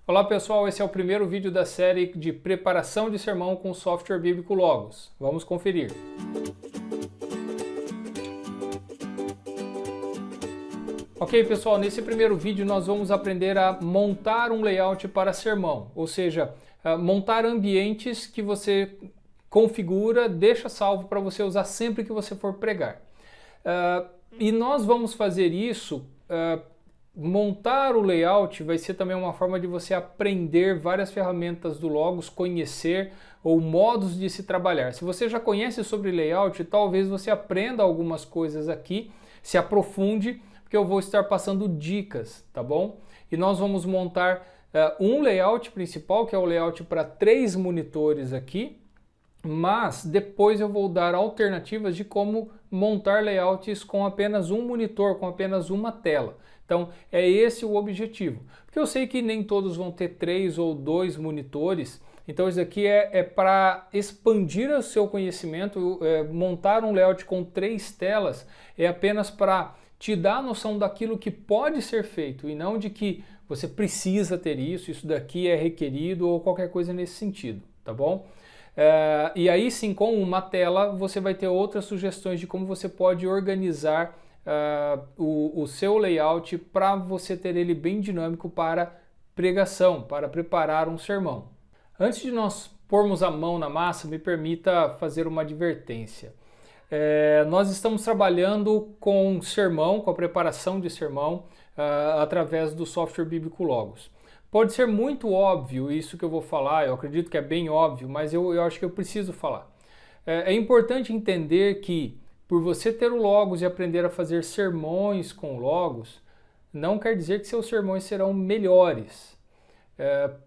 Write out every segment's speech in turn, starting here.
Olá pessoal, esse é o primeiro vídeo da série de preparação de sermão com o software bíblico Logos. Vamos conferir. Ok pessoal, nesse primeiro vídeo nós vamos aprender a montar um layout para sermão, ou seja, montar ambientes que você configura, deixa salvo para você usar sempre que você for pregar. E nós vamos fazer isso. Montar o layout vai ser também uma forma de você aprender várias ferramentas do Logos, conhecer ou modos de se trabalhar. Se você já conhece sobre layout, talvez você aprenda algumas coisas aqui, se aprofunde, porque eu vou estar passando dicas, tá bom? E nós vamos montar um layout principal, que é o layout para 3 monitores aqui, mas depois eu vou dar alternativas de como montar layouts com apenas um monitor, com apenas uma tela. Então é esse o objetivo, porque eu sei que nem todos vão ter 3 ou 2 monitores, então isso aqui é para expandir o seu conhecimento. Montar um layout com 3 telas é apenas para te dar a noção daquilo que pode ser feito e não de que você precisa ter isso daqui é requerido ou qualquer coisa nesse sentido, tá bom? E aí sim, com uma tela você vai ter outras sugestões de como você pode organizar o seu layout para você ter ele bem dinâmico para pregação, para preparar um sermão. Antes de nós pormos a mão na massa, me permita fazer uma advertência. Nós estamos trabalhando com sermão, com a preparação de sermão, através do software bíblico Logos. Pode ser muito óbvio isso que eu vou falar, eu acredito que é bem óbvio, mas eu acho que eu preciso falar. É importante entender que por você ter o Logos e aprender a fazer sermões com o Logos, não quer dizer que seus sermões serão melhores.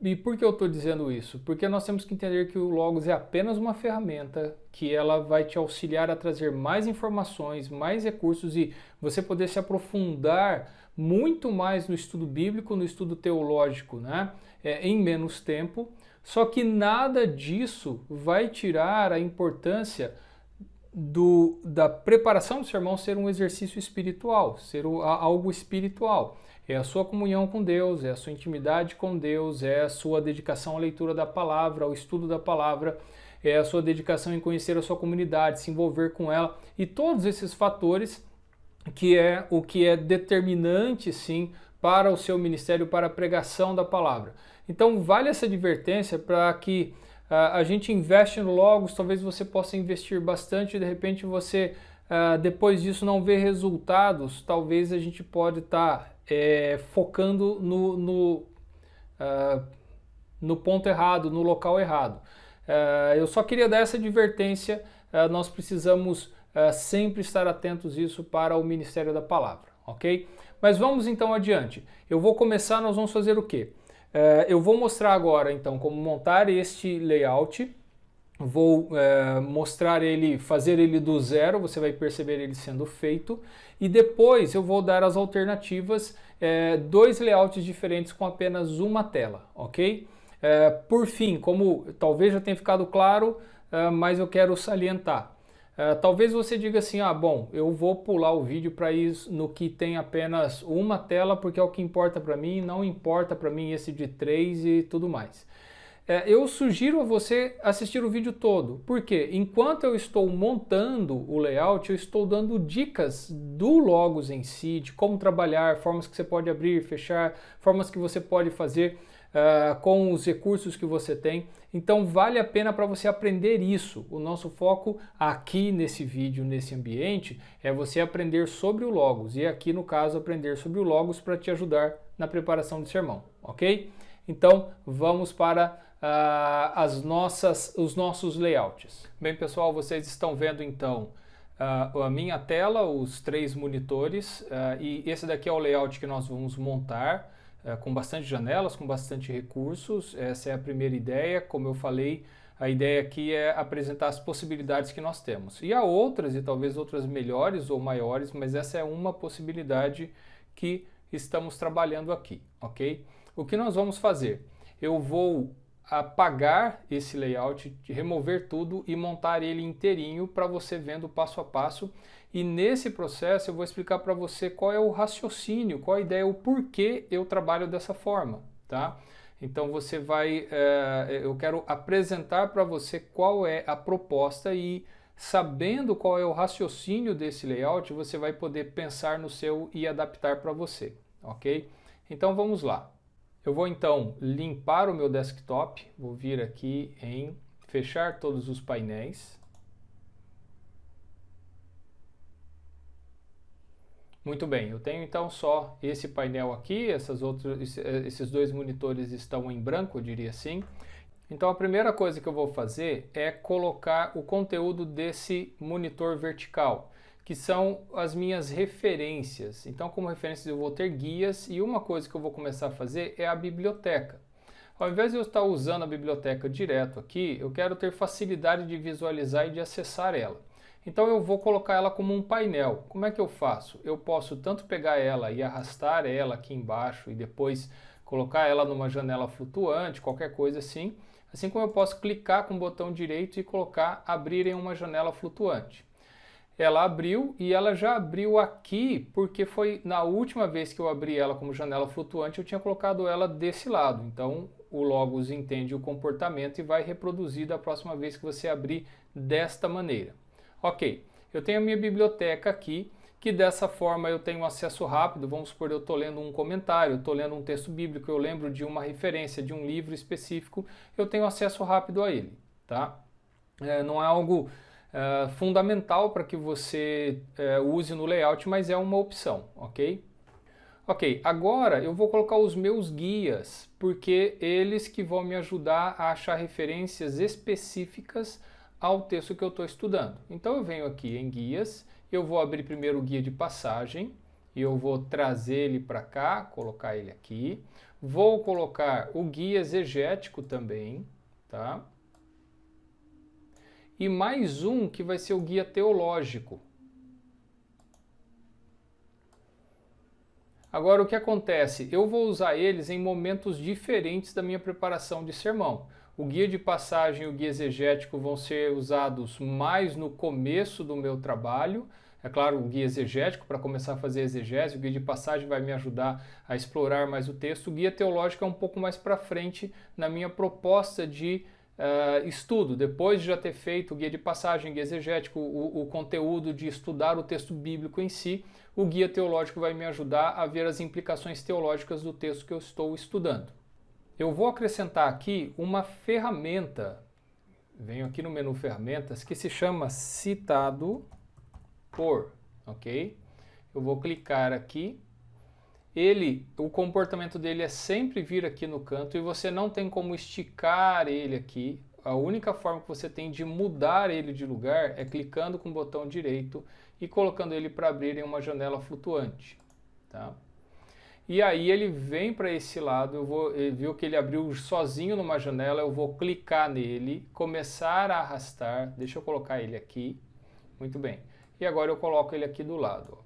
E por que eu estou dizendo isso? Porque nós temos que entender que o Logos é apenas uma ferramenta que ela vai te auxiliar a trazer mais informações, mais recursos e você poder se aprofundar muito mais no estudo bíblico, no estudo teológico, né? Em menos tempo. Só que nada disso vai tirar a importância da preparação do sermão ser um exercício espiritual, ser algo espiritual. É a sua comunhão com Deus, é a sua intimidade com Deus, é a sua dedicação à leitura da palavra, ao estudo da palavra, é a sua dedicação em conhecer a sua comunidade, se envolver com ela e todos esses fatores que é o que é determinante sim para o seu ministério, para a pregação da palavra. Então vale essa advertência para que a gente investe no Logos, talvez você possa investir bastante e de repente você depois disso não vê resultados, talvez a gente pode estar focando no ponto errado, no local errado. Eu só queria dar essa advertência, nós precisamos sempre estar atentos isso para o ministério da palavra, ok? Mas vamos então adiante. Eu vou começar, nós vamos fazer o quê? Eu vou mostrar agora então como montar este layout, vou mostrar ele, fazer ele do zero, você vai perceber ele sendo feito, e depois eu vou dar as alternativas, 2 layouts diferentes com apenas uma tela, ok? Por fim, como talvez já tenha ficado claro, mas eu quero salientar. Talvez você diga assim, bom, eu vou pular o vídeo para ir no que tem apenas uma tela, porque é o que importa para mim, não importa para mim esse de 3 e tudo mais. Eu sugiro a você assistir o vídeo todo, porque enquanto eu estou montando o layout, eu estou dando dicas do Logos em si, de como trabalhar, formas que você pode abrir, fechar, formas que você pode fazer com os recursos que você tem. Então vale a pena para você aprender isso. O nosso foco aqui nesse vídeo, nesse ambiente, é você aprender sobre o Logos. E aqui no caso, aprender sobre o Logos para te ajudar na preparação do sermão, ok? Então vamos para os nossos layouts. Bem pessoal, vocês estão vendo então a minha tela, os 3 monitores, e esse daqui é o layout que nós vamos montar. Com bastante janelas, com bastante recursos. Essa é a primeira ideia. Como eu falei, a ideia aqui é apresentar as possibilidades que nós temos. E há outras, e talvez outras melhores ou maiores, mas essa é uma possibilidade que estamos trabalhando aqui, ok? O que nós vamos fazer? Eu vou apagar esse layout, remover tudo e montar ele inteirinho para você vendo passo a passo. E nesse processo eu vou explicar para você qual é o raciocínio, qual a ideia, o porquê eu trabalho dessa forma, tá? Então você vai, eu quero apresentar para você qual é a proposta e sabendo qual é o raciocínio desse layout, você vai poder pensar no seu e adaptar para você, ok? Então vamos lá. Eu vou então limpar o meu desktop, vou vir aqui em fechar todos os painéis. Muito bem, eu tenho então só esse painel aqui, esses dois monitores estão em branco, eu diria assim. Então a primeira coisa que eu vou fazer é colocar o conteúdo desse monitor vertical, que são as minhas referências. Então como referências eu vou ter guias e uma coisa que eu vou começar a fazer é a biblioteca. Ao invés de eu estar usando a biblioteca direto aqui, eu quero ter facilidade de visualizar e de acessar ela. Então eu vou colocar ela como um painel. Como é que eu faço? Eu posso tanto pegar ela e arrastar ela aqui embaixo e depois colocar ela numa janela flutuante, qualquer coisa assim. Assim como eu posso clicar com o botão direito e colocar abrir em uma janela flutuante. Ela abriu e ela já abriu aqui porque foi na última vez que eu abri ela como janela flutuante eu tinha colocado ela desse lado. Então o Logos entende o comportamento e vai reproduzir da próxima vez que você abrir desta maneira. Ok, eu tenho a minha biblioteca aqui, que dessa forma eu tenho acesso rápido. Vamos supor, eu estou lendo um comentário, estou lendo um texto bíblico, eu lembro de uma referência, de um livro específico, eu tenho acesso rápido a ele, tá? Não é algo fundamental para que você use no layout, mas é uma opção, ok? Ok, agora eu vou colocar os meus guias, porque eles que vão me ajudar a achar referências específicas ao texto que eu estou estudando. Então eu venho aqui em guias, eu vou abrir primeiro o guia de passagem, e eu vou trazer ele para cá, colocar ele aqui. Vou colocar o guia exegético também, tá? E mais um que vai ser o guia teológico. Agora o que acontece? Eu vou usar eles em momentos diferentes da minha preparação de sermão. O guia de passagem e o guia exegético vão ser usados mais no começo do meu trabalho. É claro, o guia exegético para começar a fazer exegese, o guia de passagem vai me ajudar a explorar mais o texto. O guia teológico é um pouco mais para frente na minha proposta de estudo. Depois de já ter feito o guia de passagem, guia exegético, o conteúdo de estudar o texto bíblico em si, o guia teológico vai me ajudar a ver as implicações teológicas do texto que eu estou estudando. Eu vou acrescentar aqui uma ferramenta, venho aqui no menu ferramentas, que se chama citado por, ok? Eu vou clicar aqui, o comportamento dele é sempre vir aqui no canto e você não tem como esticar ele aqui. A única forma que você tem de mudar ele de lugar é clicando com o botão direito e colocando ele para abrir em uma janela flutuante, tá? E aí ele vem para esse lado, ele viu que ele abriu sozinho numa janela, eu vou clicar nele, começar a arrastar, deixa eu colocar ele aqui, muito bem. E agora eu coloco ele aqui do lado.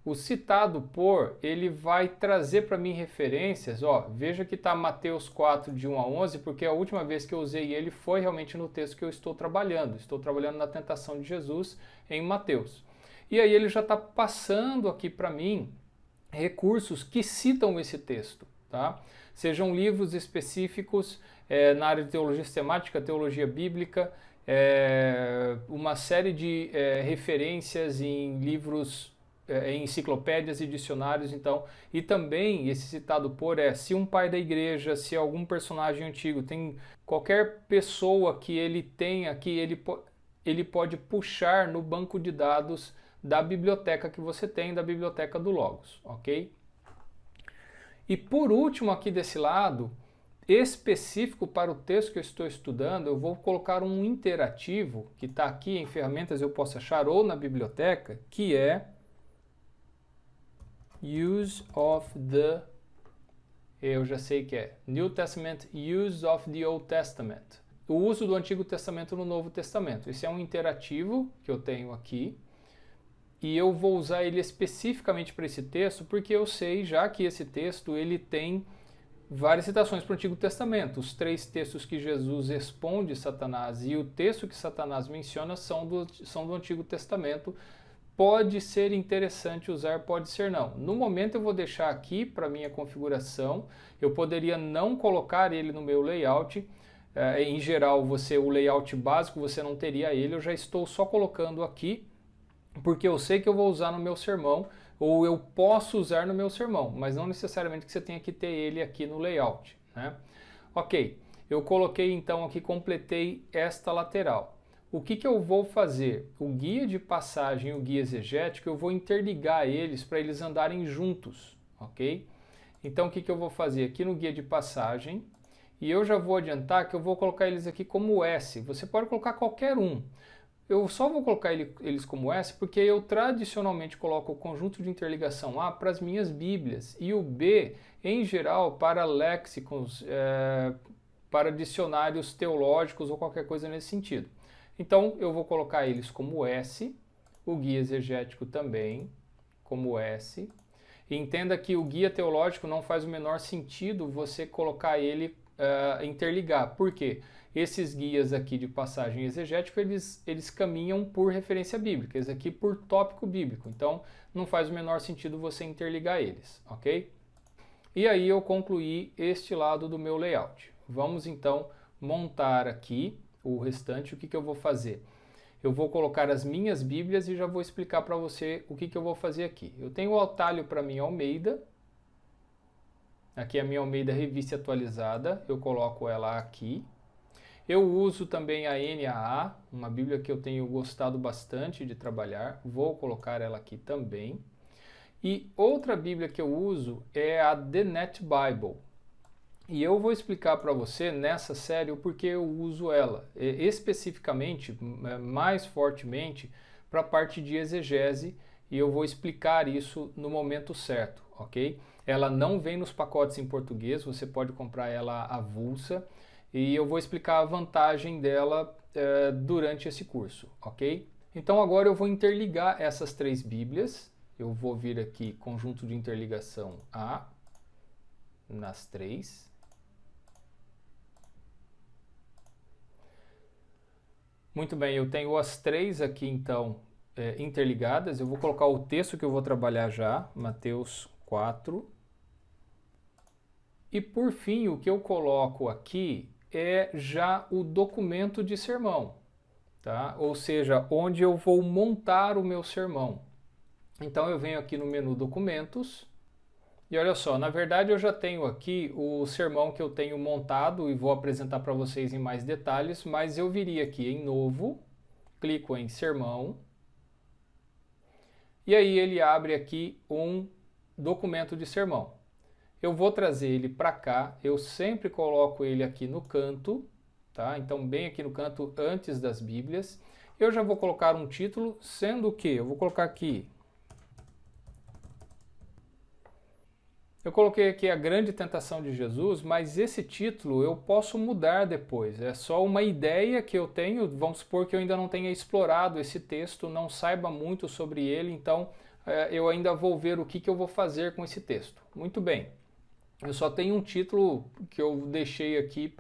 O citado por, ele vai trazer para mim referências, veja que está Mateus 4, de 1 a 11, porque a última vez que eu usei ele foi realmente no texto que eu estou trabalhando na tentação de Jesus em Mateus. E aí ele já está passando aqui para mim recursos que citam esse texto, tá? Sejam livros específicos na área de teologia sistemática, teologia bíblica, uma série de referências em livros, em enciclopédias e dicionários, então, e também esse citado por se um pai da igreja, se algum personagem antigo, tem qualquer pessoa que ele tenha aqui, ele pode puxar no banco de dados da biblioteca que você tem, da biblioteca do Logos, ok? E por último aqui desse lado, específico para o texto que eu estou estudando, eu vou colocar um interativo, que está aqui em ferramentas, eu posso achar, ou na biblioteca, que é Use of the, eu já sei que é New Testament, Use of the Old Testament. O uso do Antigo Testamento no Novo Testamento. Esse é um interativo que eu tenho aqui. E eu vou usar ele especificamente para esse texto, porque eu sei já que esse texto ele tem várias citações para o Antigo Testamento. Os 3 textos que Jesus responde Satanás e o texto que Satanás menciona são do Antigo Testamento, pode ser interessante usar, pode ser não. No momento eu vou deixar aqui para minha configuração, eu poderia não colocar ele no meu layout. Em geral, o layout básico você não teria ele, eu já estou só colocando aqui, porque eu sei que eu vou usar no meu sermão, ou eu posso usar no meu sermão, mas não necessariamente que você tenha que ter ele aqui no layout, né? Ok, eu coloquei então aqui, completei esta lateral. O que eu vou fazer? O guia de passagem e o guia exegético, eu vou interligar eles para eles andarem juntos, ok? Então o que eu vou fazer aqui no guia de passagem, e eu já vou adiantar que eu vou colocar eles aqui como S, você pode colocar qualquer um. Eu só vou colocar eles como S porque eu tradicionalmente coloco o conjunto de interligação A para as minhas bíblias e o B, em geral, para léxicos, para dicionários teológicos ou qualquer coisa nesse sentido. Então eu vou colocar eles como S, o guia exegético também como S. E entenda que o guia teológico não faz o menor sentido você colocar ele interligar. Por quê? Esses guias aqui de passagem exegético, eles caminham por referência bíblica, esse aqui por tópico bíblico. Então, não faz o menor sentido você interligar eles, ok? E aí eu concluí este lado do meu layout. Vamos então montar aqui o restante. O que eu vou fazer? Eu vou colocar as minhas bíblias e já vou explicar para você o que eu vou fazer aqui. Eu tenho o atalho para minha Almeida. Aqui é a minha Almeida Revista Atualizada, eu coloco ela aqui. Eu uso também a NAA, uma bíblia que eu tenho gostado bastante de trabalhar, vou colocar ela aqui também. E outra bíblia que eu uso é a The Net Bible. E eu vou explicar para você nessa série o porquê eu uso ela, especificamente, mais fortemente, para a parte de exegese, e eu vou explicar isso no momento certo, ok? Ela não vem nos pacotes em português, você pode comprar ela avulsa, e eu vou explicar a vantagem dela durante esse curso, ok? Então agora eu vou interligar essas três bíblias, eu vou vir aqui, conjunto de interligação A, nas três. Muito bem, eu tenho as três aqui então interligadas, eu vou colocar o texto que eu vou trabalhar já, Mateus 4. E por fim, o que eu coloco aqui é já o documento de sermão, tá? Ou seja, onde eu vou montar o meu sermão. Então eu venho aqui no menu Documentos, e olha só, na verdade eu já tenho aqui o sermão que eu tenho montado e vou apresentar para vocês em mais detalhes, mas eu viria aqui em Novo, clico em Sermão, e aí ele abre aqui um documento de sermão. Eu vou trazer ele para cá, eu sempre coloco ele aqui no canto, tá? Então bem aqui no canto antes das bíblias. Eu já vou colocar um título, sendo que eu vou colocar aqui... Eu coloquei aqui a grande tentação de Jesus, mas esse título eu posso mudar depois. É só uma ideia que eu tenho, vamos supor que eu ainda não tenha explorado esse texto, não saiba muito sobre ele, então eu ainda vou ver o que eu vou fazer com esse texto. Muito bem, eu só tenho um título que eu deixei aqui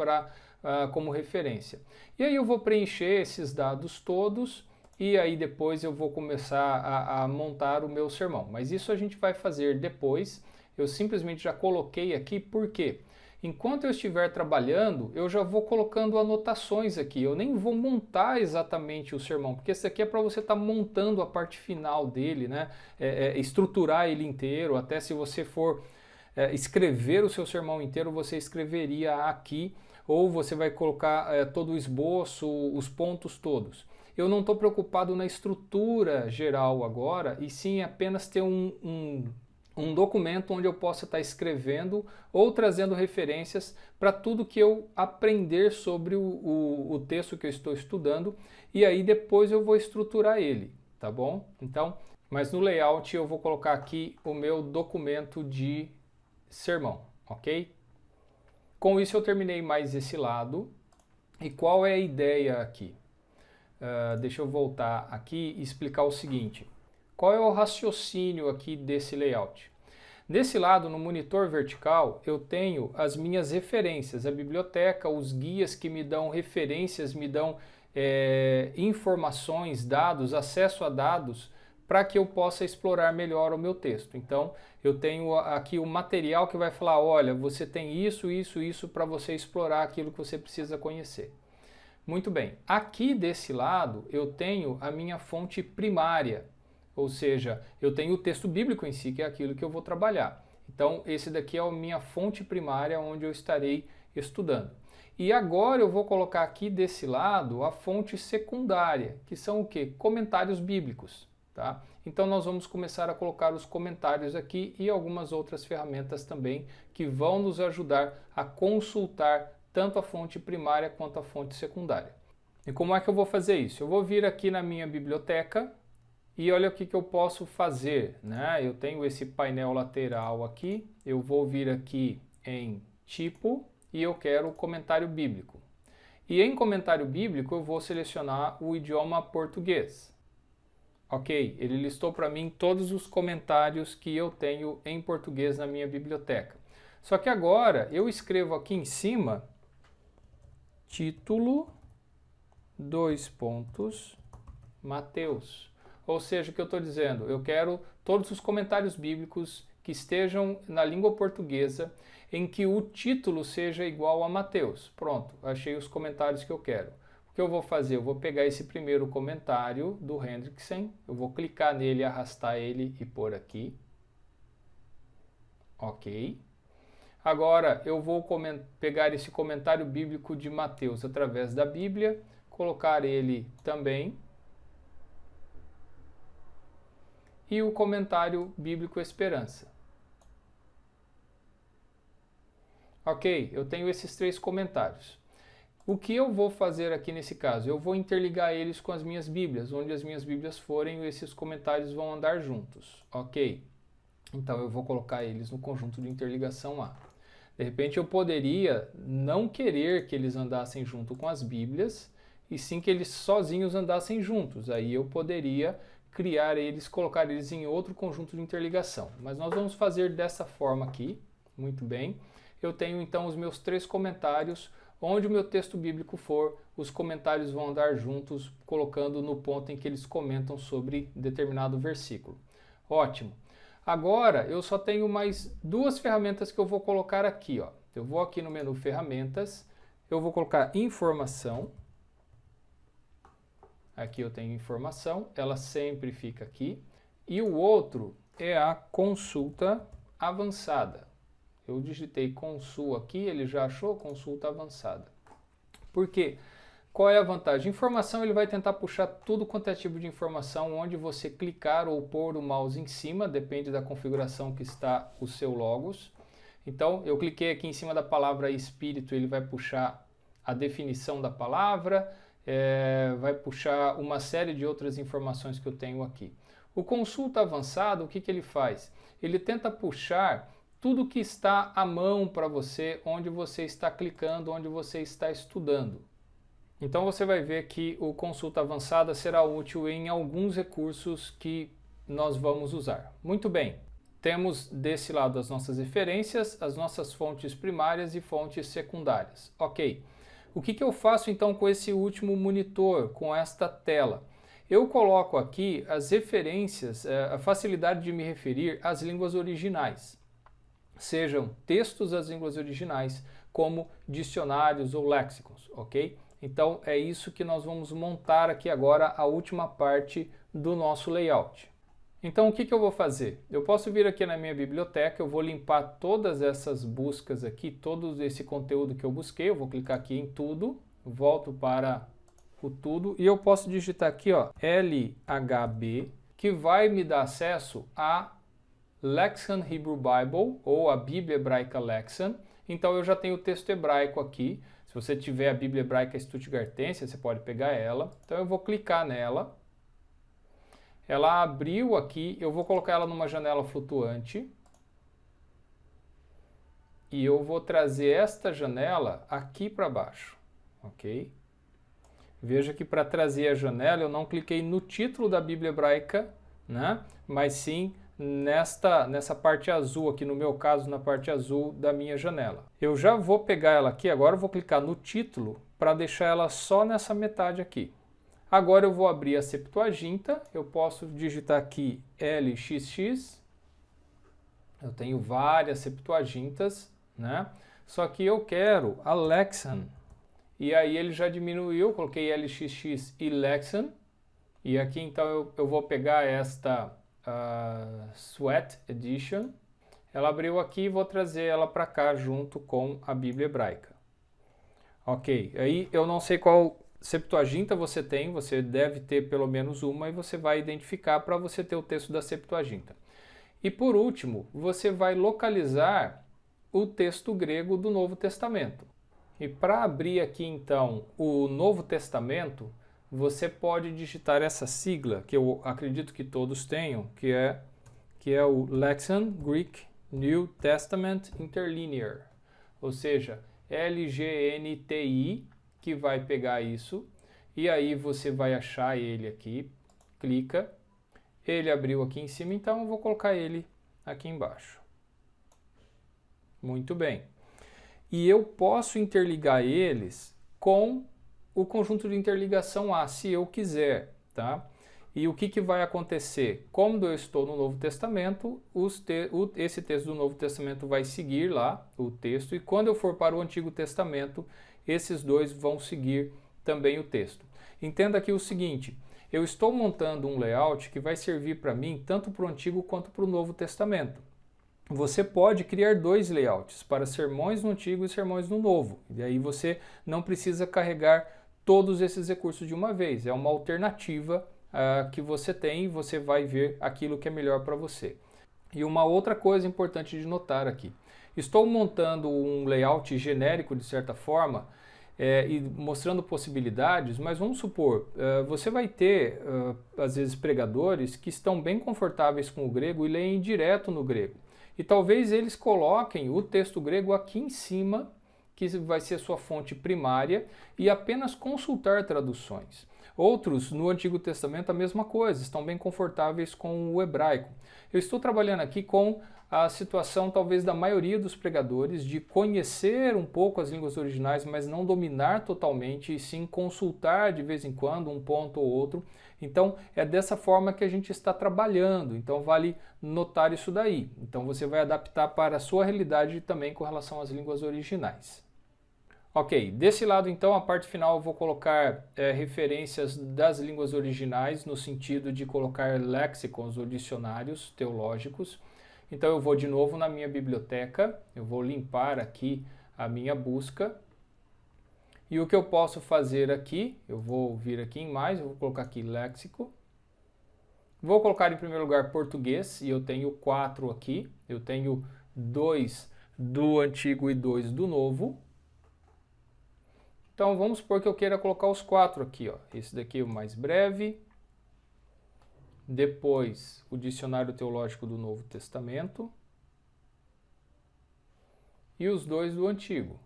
como referência. E aí eu vou preencher esses dados todos e aí depois eu vou começar a montar o meu sermão. Mas isso a gente vai fazer depois. Eu simplesmente já coloquei aqui porque enquanto eu estiver trabalhando, eu já vou colocando anotações aqui. Eu nem vou montar exatamente o sermão, porque esse aqui é para você estar montando a parte final dele, né? Estruturar ele inteiro. Até se você for escrever o seu sermão inteiro, você escreveria aqui, ou você vai colocar todo o esboço, os pontos todos. Eu não estou preocupado na estrutura geral agora, e sim apenas ter um documento onde eu possa estar escrevendo ou trazendo referências para tudo que eu aprender sobre o texto que eu estou estudando, e aí depois eu vou estruturar ele, tá bom? Então, mas no layout eu vou colocar aqui o meu documento de sermão, ok? Com isso eu terminei mais esse lado. E qual é a ideia aqui? Deixa eu voltar aqui e explicar o seguinte. Qual é o raciocínio aqui desse layout? Desse lado, no monitor vertical, eu tenho as minhas referências, a biblioteca, os guias que me dão referências, me dão informações, dados, acesso a dados para que eu possa explorar melhor o meu texto. Então, eu tenho aqui o material que vai falar, olha, você tem isso, isso, isso para você explorar aquilo que você precisa conhecer. Muito bem, aqui desse lado eu tenho a minha fonte primária, ou seja, eu tenho o texto bíblico em si, que é aquilo que eu vou trabalhar. Então, esse daqui é a minha fonte primária onde eu estarei estudando. E agora eu vou colocar aqui desse lado a fonte secundária, que são o quê? Comentários bíblicos. Tá? Então nós vamos começar a colocar os comentários aqui e algumas outras ferramentas também que vão nos ajudar a consultar tanto a fonte primária quanto a fonte secundária. E como é que eu vou fazer isso? Eu vou vir aqui na minha biblioteca e olha o que eu posso fazer, né? Eu tenho esse painel lateral aqui, eu vou vir aqui em tipo e eu quero o comentário bíblico. E em comentário bíblico eu vou selecionar o idioma português. Ok, ele listou para mim todos os comentários que eu tenho em português na minha biblioteca. Só que agora eu escrevo aqui em cima, título, Mateus. Ou seja, o que eu estou dizendo? Eu quero todos os comentários bíblicos que estejam na língua portuguesa em que o título seja igual a Mateus. Pronto, achei os comentários que eu quero. O que eu vou fazer? Eu vou pegar esse primeiro comentário do Hendrickson, eu vou clicar nele, arrastar ele e pôr aqui. Ok. Agora eu vou pegar esse comentário bíblico de Mateus através da Bíblia, colocar ele também. E o comentário bíblico Esperança. Ok, eu tenho esses três comentários. O que eu vou fazer aqui nesse caso? Eu vou interligar eles com as minhas Bíblias. Onde as minhas Bíblias forem, esses comentários vão andar juntos. Ok? Então eu vou colocar eles no conjunto de interligação A. De repente eu poderia não querer que eles andassem junto com as Bíblias, e sim que eles sozinhos andassem juntos. Aí eu poderia criar eles, colocar eles em outro conjunto de interligação. Mas nós vamos fazer dessa forma aqui. Muito bem. Eu tenho então os meus três comentários. Onde o meu texto bíblico for, os comentários vão andar juntos, colocando no ponto em que eles comentam sobre determinado versículo. Ótimo. Agora, eu só tenho mais duas ferramentas que eu vou colocar aqui. Ó. Eu vou aqui no menu Ferramentas, eu vou colocar Informação. Aqui eu tenho Informação, ela sempre fica aqui. E o outro é a Consulta Avançada. Eu digitei Consul aqui, ele já achou Consulta Avançada. Por quê? Qual é a vantagem? Informação, ele vai tentar puxar tudo quanto é tipo de informação, onde você clicar ou pôr o mouse em cima, depende da configuração que está o seu Logos. Então, eu cliquei aqui em cima da palavra Espírito, ele vai puxar a definição da palavra, vai puxar uma série de outras informações que eu tenho aqui. O Consulta Avançado, o que ele faz? Ele tenta puxar tudo que está à mão para você, onde você está clicando, onde você está estudando. Então você vai ver que o Consulta Avançada será útil em alguns recursos que nós vamos usar. Muito bem, temos desse lado as nossas referências, as nossas fontes primárias e fontes secundárias. Ok, o que eu faço então com esse último monitor, com esta tela? Eu coloco aqui as referências, a facilidade de me referir às línguas originais. Sejam textos das línguas originais, como dicionários ou léxicons, ok? Então é isso que nós vamos montar aqui agora, a última parte do nosso layout. Então o que eu vou fazer? Eu posso vir aqui na minha biblioteca, eu vou limpar todas essas buscas aqui, todo esse conteúdo que eu busquei, eu vou clicar aqui em tudo, volto para o tudo e eu posso digitar aqui, ó, LHB, que vai me dar acesso a Lexham Hebrew Bible, ou a Bíblia Hebraica Lexham. Então eu já tenho o texto hebraico aqui. Se você tiver a Bíblia Hebraica Stuttgartense, você pode pegar ela. Então eu vou clicar nela. Ela abriu aqui, eu vou colocar ela numa janela flutuante. E eu vou trazer esta janela aqui para baixo, ok? Veja que para trazer a janela eu não cliquei no título da Bíblia Hebraica, né? Mas sim nessa parte azul aqui, no meu caso, na parte azul da minha janela. Eu já vou pegar ela aqui, agora eu vou clicar no título para deixar ela só nessa metade aqui. Agora eu vou abrir a Septuaginta, eu posso digitar aqui LXX, eu tenho várias Septuagintas, né? Só que eu quero a Lexham, e aí ele já diminuiu, coloquei LXX e Lexham, e aqui então eu vou pegar esta Sweat Edition, ela abriu aqui e vou trazer ela para cá junto com a Bíblia Hebraica. Ok, aí eu não sei qual Septuaginta você tem, você deve ter pelo menos uma e você vai identificar para você ter o texto da Septuaginta. E por último, você vai localizar o texto grego do Novo Testamento. E para abrir aqui então o Novo Testamento, você pode digitar essa sigla, que eu acredito que todos tenham, que é o Lexham Greek New Testament Interlinear, ou seja, LGNTI, que vai pegar isso, e aí você vai achar ele aqui, clica, ele abriu aqui em cima, então eu vou colocar ele aqui embaixo. Muito bem. E eu posso interligar eles com o conjunto de interligação A, se eu quiser, tá? E o que vai acontecer? Como eu estou no Novo Testamento, esse texto do Novo Testamento vai seguir lá, o texto, e quando eu for para o Antigo Testamento, esses dois vão seguir também o texto. Entenda aqui o seguinte, eu estou montando um layout que vai servir para mim tanto para o Antigo quanto para o Novo Testamento. Você pode criar dois layouts para sermões no Antigo e sermões no Novo, e aí você não precisa carregar todos esses recursos de uma vez, é uma alternativa que você tem e você vai ver aquilo que é melhor para você. E uma outra coisa importante de notar aqui, estou montando um layout genérico de certa forma e mostrando possibilidades, mas vamos supor, você vai ter às vezes pregadores que estão bem confortáveis com o grego e leem direto no grego. E talvez eles coloquem o texto grego aqui em cima, que vai ser sua fonte primária, e apenas consultar traduções. Outros, no Antigo Testamento, a mesma coisa, estão bem confortáveis com o hebraico. Eu estou trabalhando aqui com a situação, talvez, da maioria dos pregadores, de conhecer um pouco as línguas originais, mas não dominar totalmente, e sim consultar de vez em quando um ponto ou outro. Então, é dessa forma que a gente está trabalhando, então vale notar isso daí. Então, você vai adaptar para a sua realidade também com relação às línguas originais. Ok, desse lado então, a parte final eu vou colocar referências das línguas originais, no sentido de colocar léxicons ou dicionários teológicos. Então eu vou de novo na minha biblioteca, eu vou limpar aqui a minha busca. E o que eu posso fazer aqui, eu vou vir aqui em mais, eu vou colocar aqui léxico. Vou colocar em primeiro lugar português, e eu tenho 4 aqui. Eu tenho 2 do Antigo e 2 do Novo. Então vamos supor que eu queira colocar os 4 aqui, ó. Esse daqui é o mais breve, depois o Dicionário Teológico do Novo Testamento e os 2 do Antigo.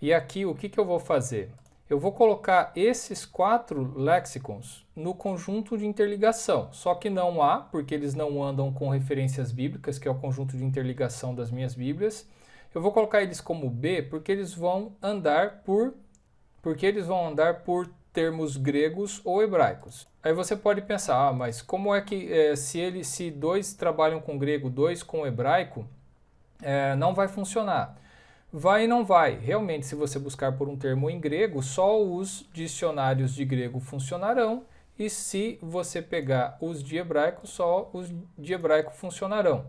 E aqui o que eu vou fazer? Eu vou colocar esses 4 léxicons no conjunto de interligação, só que não A, porque eles não andam com referências bíblicas, que é o conjunto de interligação das minhas bíblias. Eu vou colocar eles como B, porque eles vão andar por termos gregos ou hebraicos. Aí você pode pensar, mas como é que se 2 trabalham com grego, 2 com hebraico, não vai funcionar? Vai e não vai. Realmente, se você buscar por um termo em grego, só os dicionários de grego funcionarão, e se você pegar os de hebraico, só os de hebraico funcionarão.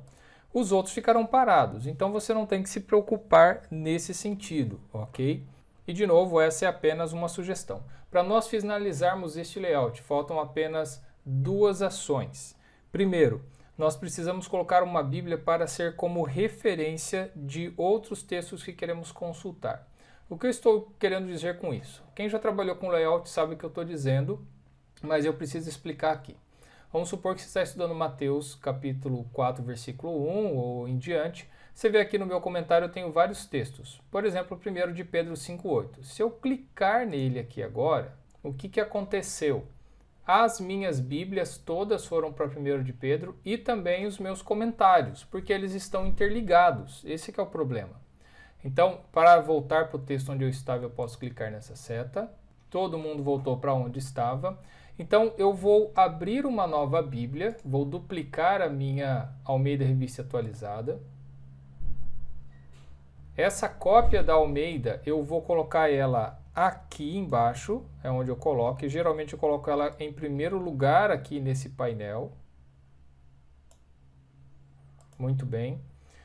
Os outros ficarão parados, então você não tem que se preocupar nesse sentido, ok? E de novo, essa é apenas uma sugestão. Para nós finalizarmos este layout, faltam apenas 2 ações. Primeiro, nós precisamos colocar uma Bíblia para ser como referência de outros textos que queremos consultar. O que eu estou querendo dizer com isso? Quem já trabalhou com layout sabe o que eu estou dizendo, mas eu preciso explicar aqui. Vamos supor que você está estudando Mateus capítulo 4, versículo 1 ou em diante. Você vê aqui no meu comentário eu tenho vários textos. Por exemplo, o 1 de Pedro 5,8. Se eu clicar nele aqui agora, o que aconteceu? As minhas Bíblias todas foram para 1 de Pedro e também os meus comentários, porque eles estão interligados. Esse que é o problema. Então, para voltar para o texto onde eu estava, eu posso clicar nessa seta. Todo mundo voltou para onde estava. Então, eu vou abrir uma nova Bíblia, vou duplicar a minha Almeida Revista Atualizada. Essa cópia da Almeida, eu vou colocar ela aqui embaixo, é onde eu coloco, e geralmente eu coloco ela em primeiro lugar aqui nesse painel. Muito bem.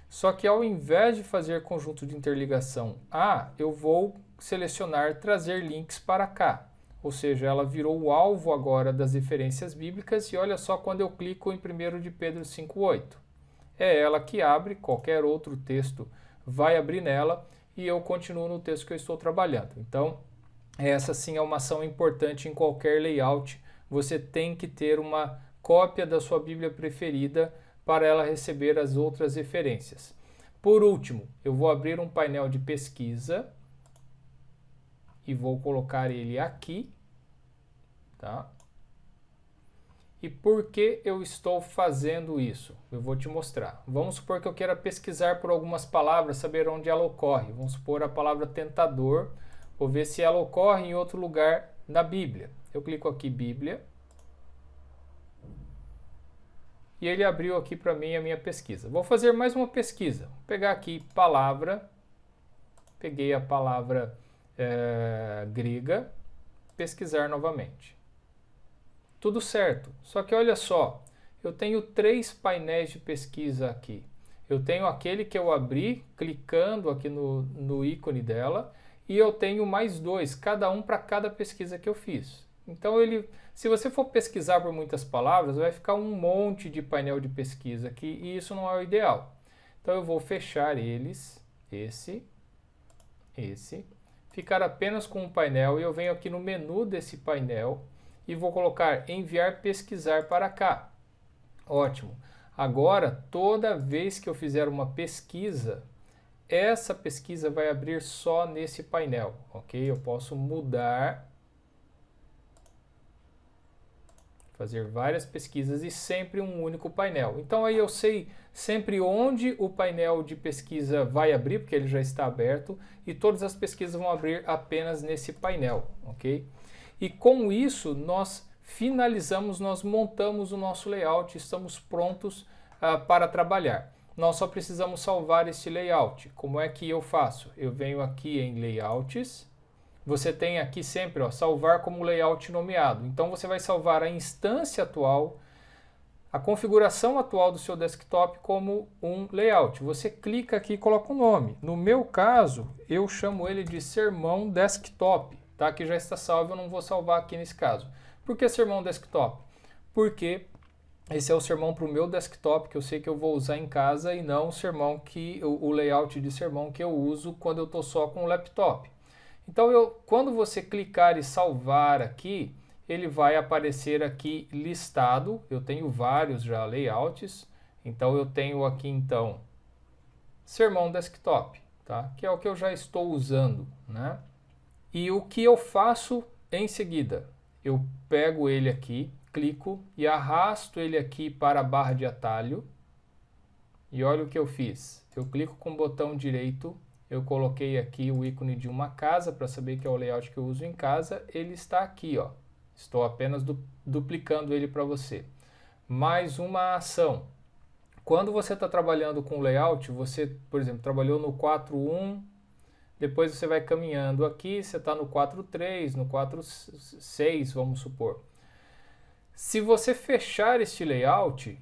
Só que ao invés de fazer conjunto de interligação A, eu vou selecionar trazer links para cá. Ou seja, ela virou o alvo agora das referências bíblicas e olha só quando eu clico em 1 de Pedro 5,8. É ela que abre, qualquer outro texto vai abrir nela e eu continuo no texto que eu estou trabalhando. Então, essa sim é uma ação importante em qualquer layout. Você tem que ter uma cópia da sua Bíblia preferida para ela receber as outras referências. Por último, eu vou abrir um painel de pesquisa e vou colocar ele aqui, tá? E por que eu estou fazendo isso? Eu vou te mostrar. Vamos supor que eu queira pesquisar por algumas palavras, saber onde ela ocorre. Vamos supor a palavra tentador, vou ver se ela ocorre em outro lugar na Bíblia. Eu clico aqui Bíblia. E ele abriu aqui para mim a minha pesquisa. Vou fazer mais uma pesquisa. Vou pegar aqui palavra, peguei a palavra grega, pesquisar novamente. Tudo certo, só que olha só, eu tenho 3 painéis de pesquisa aqui. Eu tenho aquele que eu abri, clicando aqui no ícone dela, e eu tenho mais 2, cada um para cada pesquisa que eu fiz. Então, se você for pesquisar por muitas palavras, vai ficar um monte de painel de pesquisa aqui, e isso não é o ideal. Então, eu vou fechar eles, esse, ficar apenas com um painel, e eu venho aqui no menu desse painel, e vou colocar enviar pesquisar para cá. Ótimo. Agora, toda vez que eu fizer uma pesquisa, essa pesquisa vai abrir só nesse painel, ok? Eu posso mudar, fazer várias pesquisas e sempre um único painel. Então aí eu sei sempre onde o painel de pesquisa vai abrir, porque ele já está aberto, e todas as pesquisas vão abrir apenas nesse painel, ok? E com isso nós finalizamos, nós montamos o nosso layout, estamos prontos para trabalhar. Nós só precisamos salvar este layout. Como é que eu faço? Eu venho aqui em Layouts, você tem aqui sempre, ó, salvar como layout nomeado. Então você vai salvar a instância atual, a configuração atual do seu desktop como um layout. Você clica aqui e coloca um nome. No meu caso, eu chamo ele de Sermão Desktop. Tá? Que já está salvo, eu não vou salvar aqui nesse caso. Por que sermão desktop? Porque esse é o sermão para o meu desktop, que eu sei que eu vou usar em casa, e não o layout de sermão que eu uso quando eu estou só com o laptop. Então, quando você clicar e salvar aqui, ele vai aparecer aqui listado. Eu tenho vários já layouts, então eu tenho aqui então sermão desktop, tá? Que é o que eu já estou usando, né? E o que eu faço em seguida? Eu pego ele aqui, clico e arrasto ele aqui para a barra de atalho. E olha o que eu fiz. Eu clico com o botão direito, eu coloquei aqui o ícone de uma casa para saber que é o layout que eu uso em casa. Ele está aqui, ó. Estou apenas duplicando ele para você. Mais uma ação. Quando você está trabalhando com layout, você, por exemplo, trabalhou no 4.1, depois você vai caminhando aqui, você está no 4.3, no 4.6, vamos supor. Se você fechar este layout,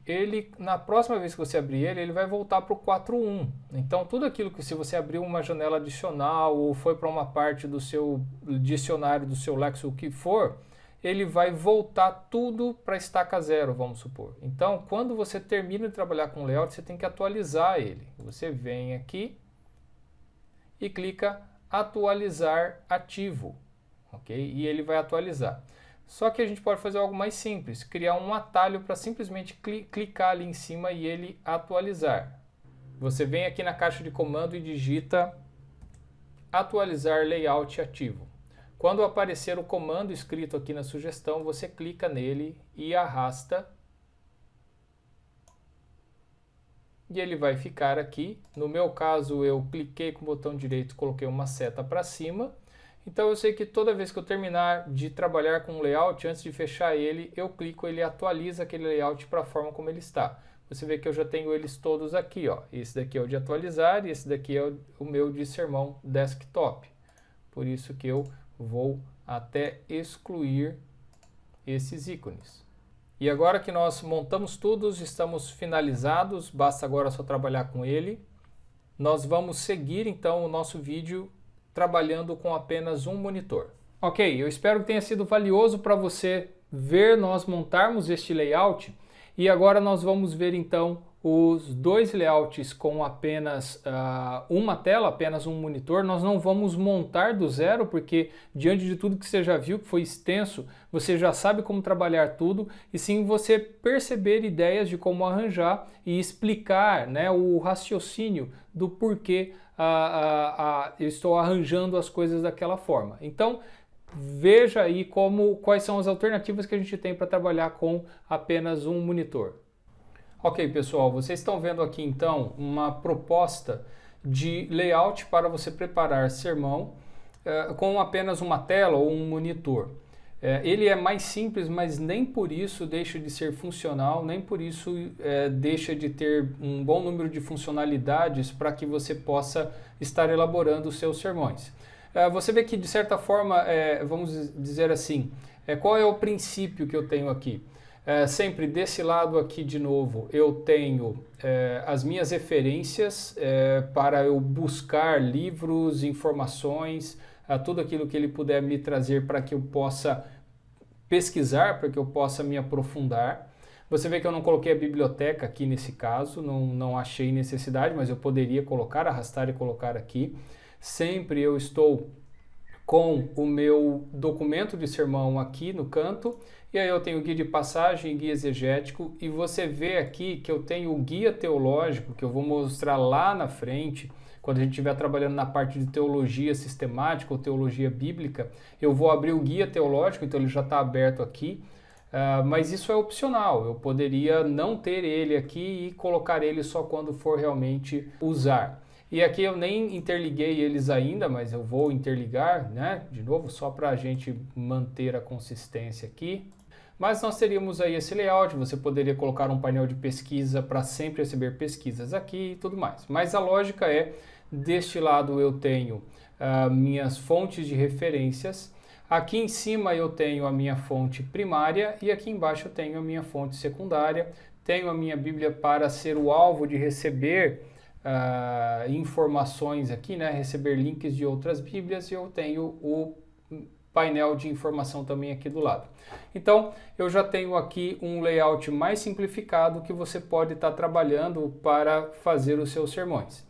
na próxima vez que você abrir ele vai voltar para o 4.1. Então, tudo aquilo que se você abriu uma janela adicional ou foi para uma parte do seu dicionário, do seu Lexo, o que for, ele vai voltar tudo para a estaca zero, vamos supor. Então, quando você termina de trabalhar com layout, você tem que atualizar ele. Você vem aqui e clica atualizar ativo, ok? E ele vai atualizar. Só que a gente pode fazer algo mais simples, criar um atalho para simplesmente clicar ali em cima e ele atualizar. Você vem aqui na caixa de comando e digita atualizar layout ativo. Quando aparecer o comando escrito aqui na sugestão, você clica nele e arrasta. e ele vai ficar aqui. No meu caso, eu cliquei com o botão direito, coloquei uma seta para cima. Então eu sei que toda vez que eu terminar de trabalhar com o layout, antes de fechar ele, eu clico, ele atualiza aquele layout para a forma como ele está. Você vê que eu já tenho eles todos aqui, ó. Esse daqui é o de atualizar e esse daqui é o meu de sermão desktop. Por isso que eu vou até excluir esses ícones. E agora que nós montamos tudo, estamos finalizados, basta agora só trabalhar com ele. Nós vamos seguir então o nosso vídeo trabalhando com apenas um monitor. Ok, eu espero que tenha sido valioso para você ver nós montarmos este layout. E agora nós vamos ver então os dois layouts com apenas uma tela, apenas um monitor. Nós não vamos montar do zero, porque diante de tudo que você já viu, que foi extenso, você já sabe como trabalhar tudo, e sim você perceber ideias de como arranjar e explicar, né, o raciocínio do porquê eu estou arranjando as coisas daquela forma. Então, veja aí quais são as alternativas que a gente tem para trabalhar com apenas um monitor. Ok, pessoal, vocês estão vendo aqui então uma proposta de layout para você preparar sermão com apenas uma tela ou um monitor. Ele é mais simples, mas nem por isso deixa de ser funcional, nem por isso deixa de ter um bom número de funcionalidades para que você possa estar elaborando os seus sermões. Você vê que, de certa forma, vamos dizer assim, qual é o princípio que eu tenho aqui? Sempre desse lado aqui, de novo, eu tenho as minhas referências para eu buscar livros, informações, tudo aquilo que ele puder me trazer para que eu possa pesquisar, para que eu possa me aprofundar. Você vê que eu não coloquei a biblioteca aqui nesse caso, não achei necessidade, mas eu poderia colocar, arrastar e colocar aqui. Sempre eu estou com o meu documento de sermão aqui no canto, e aí eu tenho guia de passagem, guia exegético, e você vê aqui que eu tenho o guia teológico, que eu vou mostrar lá na frente, quando a gente estiver trabalhando na parte de teologia sistemática ou teologia bíblica, eu vou abrir o guia teológico, então ele já está aberto aqui, mas isso é opcional, eu poderia não ter ele aqui e colocar ele só quando for realmente usar. E aqui eu nem interliguei eles ainda, mas eu vou interligar, né? De novo, só para a gente manter a consistência aqui. Mas nós teríamos aí esse layout, você poderia colocar um painel de pesquisa para sempre receber pesquisas aqui e tudo mais. Mas a lógica é, deste lado eu tenho minhas fontes de referências, aqui em cima eu tenho a minha fonte primária e aqui embaixo eu tenho a minha fonte secundária, tenho a minha Bíblia para ser o alvo de receber informações aqui, né? Receber links de outras Bíblias, e eu tenho o painel de informação também aqui do lado. Então, eu já tenho aqui um layout mais simplificado que você pode estar trabalhando para fazer os seus sermões.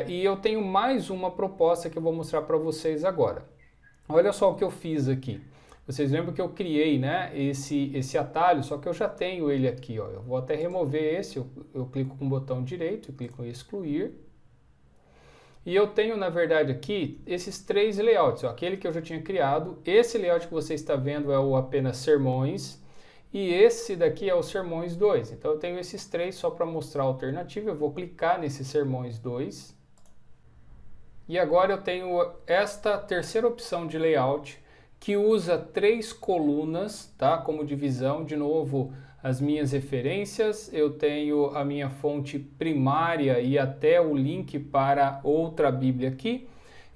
E eu tenho mais uma proposta que eu vou mostrar para vocês agora. Olha só o que eu fiz aqui. Vocês lembram que eu criei, né, esse atalho, só que eu já tenho ele aqui, ó. Eu vou até remover esse, eu clico com o botão direito, eu clico em excluir. E eu tenho, na verdade, aqui esses três layouts, ó. Aquele que eu já tinha criado, esse layout que você está vendo é o apenas sermões, e esse daqui é o sermões 2. Então eu tenho esses três só para mostrar a alternativa. Eu vou clicar nesse sermões 2. E agora eu tenho esta terceira opção de layout, que usa 3 colunas, tá, como divisão. De novo, as minhas referências, eu tenho a minha fonte primária e até o link para outra Bíblia aqui,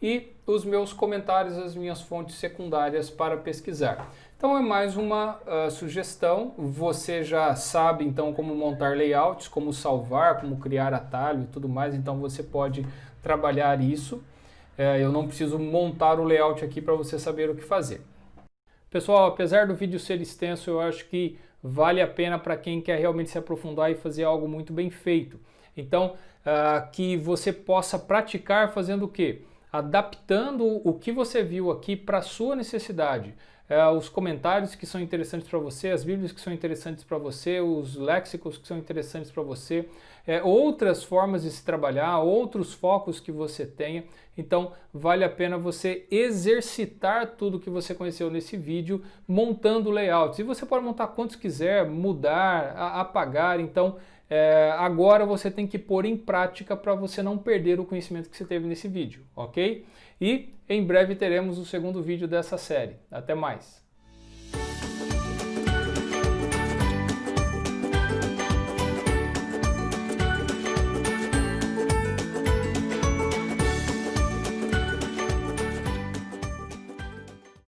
e os meus comentários, as minhas fontes secundárias para pesquisar. Então é mais uma sugestão. Você já sabe então como montar layouts, como salvar, como criar atalho e tudo mais, então você pode trabalhar isso. Eu não preciso montar o layout aqui para você saber o que fazer. Pessoal, apesar do vídeo ser extenso, eu acho que vale a pena para quem quer realmente se aprofundar e fazer algo muito bem feito. Então, que você possa praticar fazendo o quê? Adaptando o que você viu aqui para a sua necessidade. Os comentários que são interessantes para você, as bíblias que são interessantes para você, os léxicos que são interessantes para você, outras formas de se trabalhar, outros focos que você tenha. Então vale a pena você exercitar tudo que você conheceu nesse vídeo montando layouts. E você pode montar quantos quiser, mudar, apagar. Então agora você tem que pôr em prática para você não perder o conhecimento que você teve nesse vídeo, ok? E em breve teremos o segundo vídeo dessa série. Até mais!